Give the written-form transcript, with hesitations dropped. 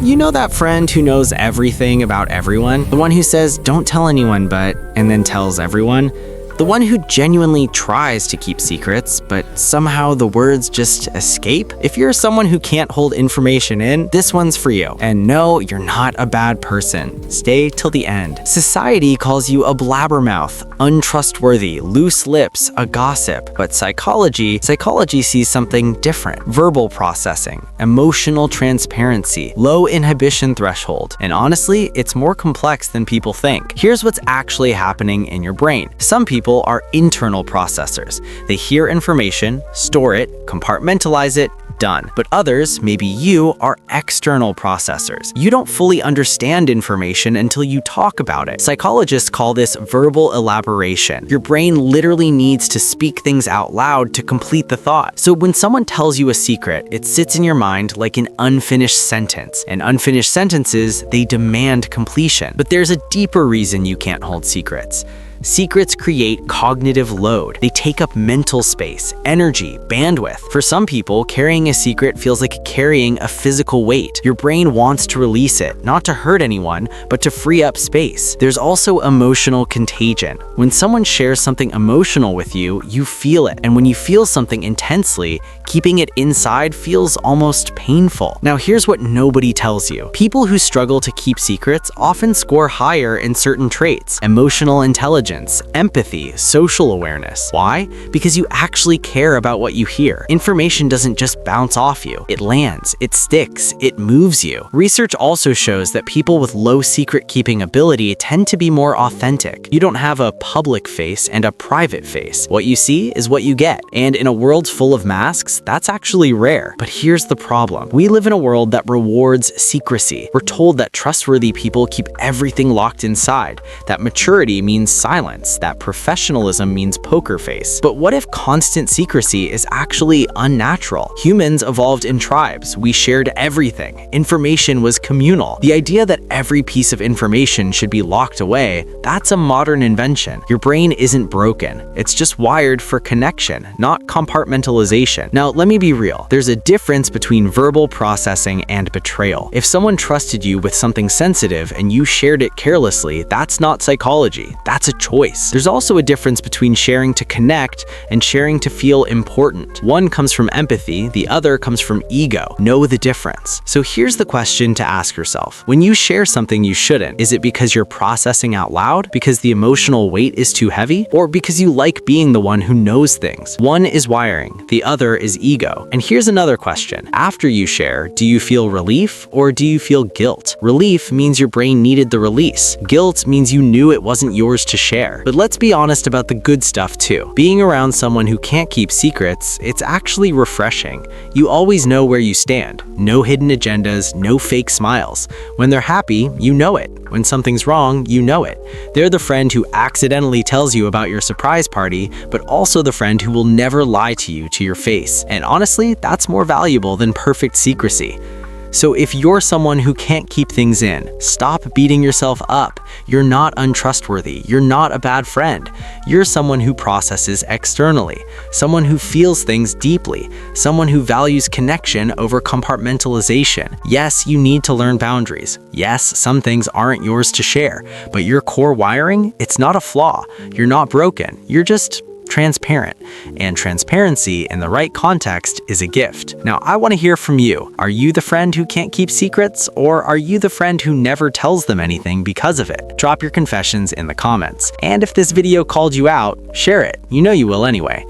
You know that friend who knows everything about everyone? The one who says, "Don't tell anyone, but," and then tells everyone? The one who genuinely tries to keep secrets, but somehow the words just escape? If you're someone who can't hold information in, this one's for you. And no, you're not a bad person. Stay till the end. Society calls you a blabbermouth, untrustworthy, loose lips, a gossip. But psychology sees something different. Verbal processing, emotional transparency, low inhibition threshold. And honestly, it's more complex than people think. Here's what's actually happening in your brain. Some people are internal processors. They hear information, store it, compartmentalize it, done. But others, maybe you, are external processors. You don't fully understand information until you talk about it. Psychologists call this verbal elaboration. Your brain literally needs to speak things out loud to complete the thought. So when someone tells you a secret, it sits in your mind like an unfinished sentence. And unfinished sentences, they demand completion. But there's a deeper reason you can't hold secrets. Secrets create cognitive load. They take up mental space, energy, bandwidth. For some people, carrying a secret feels like carrying a physical weight. Your brain wants to release it, not to hurt anyone, but to free up space. There's also emotional contagion. When someone shares something emotional with you, you feel it. And when you feel something intensely, keeping it inside feels almost painful. Now, here's what nobody tells you. People who struggle to keep secrets often score higher in certain traits: emotional intelligence, empathy, social awareness. Why? Because you actually care about what you hear. Information doesn't just bounce off you. It lands, it sticks, it moves you. Research also shows that people with low secret-keeping ability tend to be more authentic. You don't have a public face and a private face. What you see is what you get. And in a world full of masks, that's actually rare. But here's the problem. We live in a world that rewards secrecy. We're told that trustworthy people keep everything locked inside, that maturity means silence, that professionalism means poker face. But what if constant secrecy is actually unnatural? Humans evolved in tribes. We shared everything. Information was communal. The idea that every piece of information should be locked away, that's a modern invention. Your brain isn't broken. It's just wired for connection, not compartmentalization. Now, let me be real. There's a difference between verbal processing and betrayal. If someone trusted you with something sensitive and you shared it carelessly, that's not psychology. That's a choice. There's also a difference between sharing to connect and sharing to feel important. One comes from empathy, the other comes from ego. Know the difference. So here's the question to ask yourself. When you share something you shouldn't, is it because you're processing out loud, because the emotional weight is too heavy, or because you like being the one who knows things? One is wiring, the other is ego. And here's another question. After you share, do you feel relief or do you feel guilt? Relief means your brain needed the release. Guilt means you knew it wasn't yours to share. But let's be honest about the good stuff too. Being around someone who can't keep secrets, it's actually refreshing. You always know where you stand. No hidden agendas, no fake smiles. When they're happy, you know it. When something's wrong, you know it. They're the friend who accidentally tells you about your surprise party, but also the friend who will never lie to you to your face. And honestly, that's more valuable than perfect secrecy. So if you're someone who can't keep things in, stop beating yourself up. You're not untrustworthy. You're not a bad friend. You're someone who processes externally, someone who feels things deeply, someone who values connection over compartmentalization. Yes, you need to learn boundaries. Yes, some things aren't yours to share, but your core wiring, it's not a flaw. You're not broken. You're just transparent. And transparency in the right context is a gift. Now, I want to hear from you. Are you the friend who can't keep secrets, or are you the friend who never tells them anything because of it? Drop your confessions in the comments. And if this video called you out, share it. You know you will anyway.